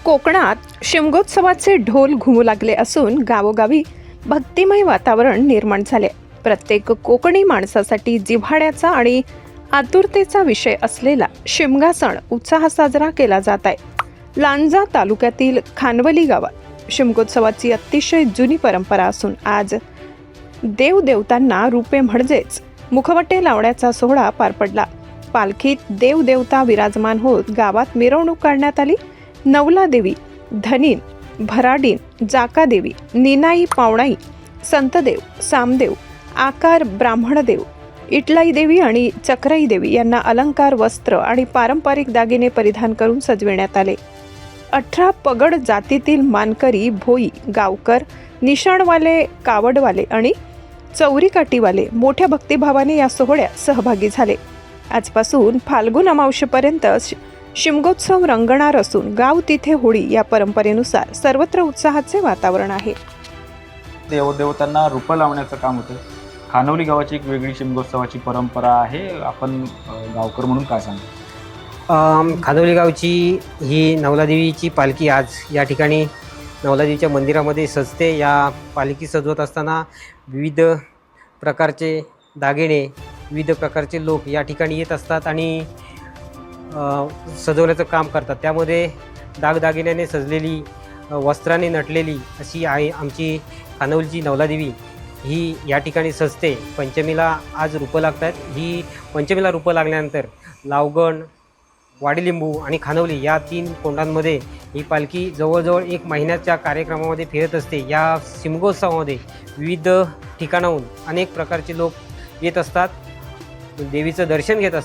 कोकणात शिमगोत्सवाचे ढोल घुमू लागले असून गावोगावी भक्तिमय वातावरण निर्माण झाले। प्रत्येक कोकणी माणसासाठी जिव्हाळ्याचा आणि आतुरतेचा विषय असलेला शिमगा सण उत्साहात साजरा केला जात आहे। लांजा तालुक्यातील खानवली गावात शिमगोत्सवाची अतिशय जुनी परंपरा असून आज देवदेवतांना रूपे म्हणजेच मुखवटे लावण्याचा सोहळा पार पडला। पालखीत देवदेवता विराजमान होत गावात मिरवणूक काढण्यात आली। नवला देवी, धनीन, भराडीन, जाकादेवी, निनाई, पावणाई, संतदेव, सामदेव, आकार ब्राह्मणदेव, इटलाई देवी आणि चक्राई देवी यांना अलंकार, वस्त्र आणि पारंपरिक दागिने परिधान करून सजविण्यात आले। 18 पगड जातीतील मानकरी, भोई, गावकर, निशाणवाले, कावडवाले आणि चौरीकाठीवाले मोठ्या भक्तिभावाने या सोहळ्यात सहभागी झाले। आजपासून फाल्गुन अमावस्येपर्यंत शिमगोत्सव रंगणार असून गाव तिथे होळी या परंपरेनुसार सर्वत्र उत्साहाचे वातावरण आहे। देवदेवतांना रूप लावण्याचं काम होतं। खानवली गावाची एक वेगळी शिमगोत्सवाची परंपरा आहे। आपण गावकर म्हणून काय सांगू? खानवली गावची ही नवलादेवीची पालखी आज या ठिकाणी नवलादेवीच्या मंदिरामध्ये सजते। या पालखी सजवत असताना विविध प्रकारचे दागिने, विविध प्रकारचे लोक या ठिकाणी येत असतात आणि सजवण्याचं काम करतात। त्यामध्ये दागदागिन्याने सजलेली, वस्त्राने नटलेली अशी आहे आमची खानवलीची नवलादेवी। ही या ठिकाणी सजते। पंचमीला आज रूपं लागतात। ही पंचमीला रूपं लागल्यानंतर लावगण, वाडीलिंबू आणि खानवली या 3 कोंडांमध्ये ही पालखी जवळजवळ 1 महिन्याच्या कार्यक्रमामध्ये फिरत असते। या शिमगोत्सवामध्ये विविध ठिकाणाहून अनेक प्रकारचे लोक येत असतात, देवीचं दर्शन घेत असतात।